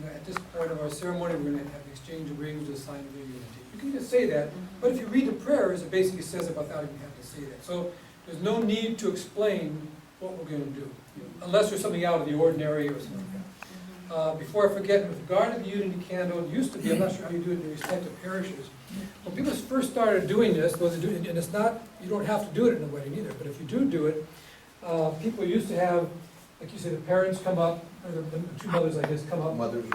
at this point of our ceremony, we're going to have the exchange of rings, the sign of their unity. You can just say that, but if you read the prayers, it basically says it without even having to say that. So there's no need to explain what we're going to do, unless there's something out of the ordinary or something like that. Before I forget, with regard to the unity candle, it used to be, I'm not sure how you do it in the respective parishes, when people first started doing this, and it's not, you don't have to do it in a wedding either, but if you do it, people used to have, like you say, the parents come up, or the two mothers, I guess, come up. Mothers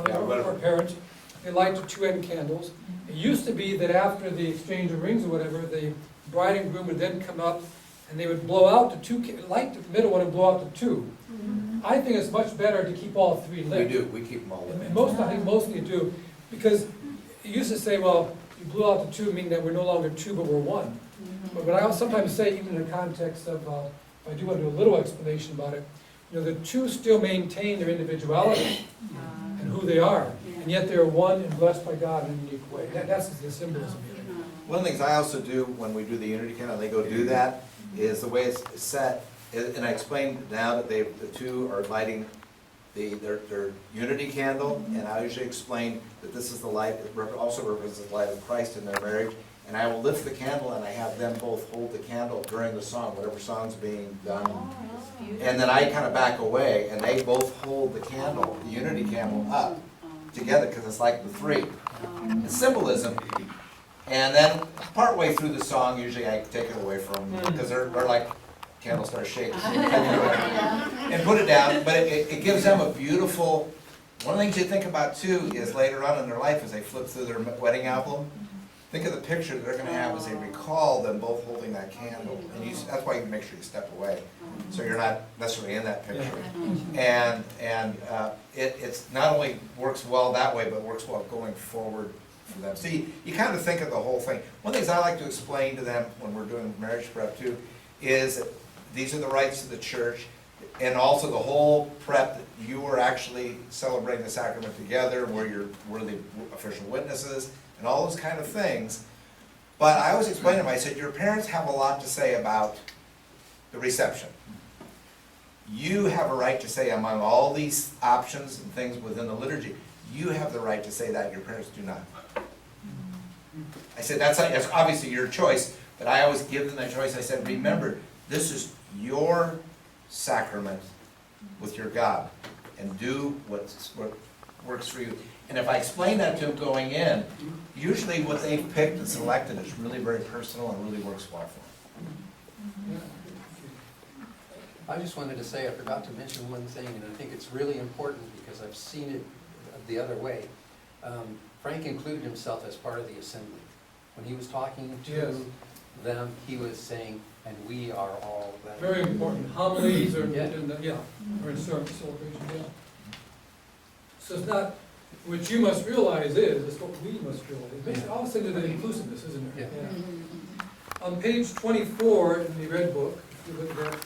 Or parents, they light the two end candles. It used to be that after the exchange of rings or whatever, the bride and groom would then come up and they would blow out the two, light the middle one and blow out the two. I think it's much better to keep all three We lit. do, we keep them all lit. And most, I think mostly you do, because it used to say, well, you blew out the two, meaning that we're no longer two, but we're one. But what I sometimes say, even in the context of, I do want to do a little explanation about it, the two still maintain their individuality and who they are, and yet they're one and blessed by God in a unique way. That's the symbolism here. One of the things I also do when we do the unity candle, they go do that, is the way it's set, and I explained now that the two are lighting their unity candle, and I usually explain that this is the light that also represents the light of Christ in their marriage, and I will lift the candle and I have them both hold the candle during the song, whatever song's being done. And then I kind of back away, and they both hold the candle, the unity candle, up together, because it's like the three. It's symbolism. And then partway through the song, usually I take it away from them, because they're like, candle starts shaking. And put it down, but it gives them a beautiful, one of the things you think about too is later on in their life as they flip through their wedding album, think of the picture they're going to have as they recall them both holding that candle. And that's why you make sure you step away, so you're not necessarily in that picture. And it's not only works well that way, but works well going forward for them. See, you kind of think of the whole thing. One of the things I like to explain to them when we're doing marriage prep too is that these are the rites of the church, and also the whole prep that you are actually celebrating the sacrament together, where we're the official witnesses, and all those kind of things. But I always explain to them, I said, your parents have a lot to say about the reception. You have a right to say among all these options and things within the liturgy, you have the right to say that, your parents do not. I said, that's obviously your choice, but I always give them that choice. I said, remember, this is your sacrament with your God, and do what works for you. And if I explain that to them going in, usually what they've picked and selected is really very personal and really works well for them. I just wanted to say, I forgot to mention one thing, and I think it's really important because I've seen it the other way. Frank included himself as part of the assembly. When he was talking to them, he was saying, and we are all that. Very important. Homilies or, Yeah. or in celebration, So it's not, what you must realize is, it's what we must realize. Basically, all of a sudden, the inclusiveness, isn't there? Yeah. On page 24 in the Red Book, if you look at that,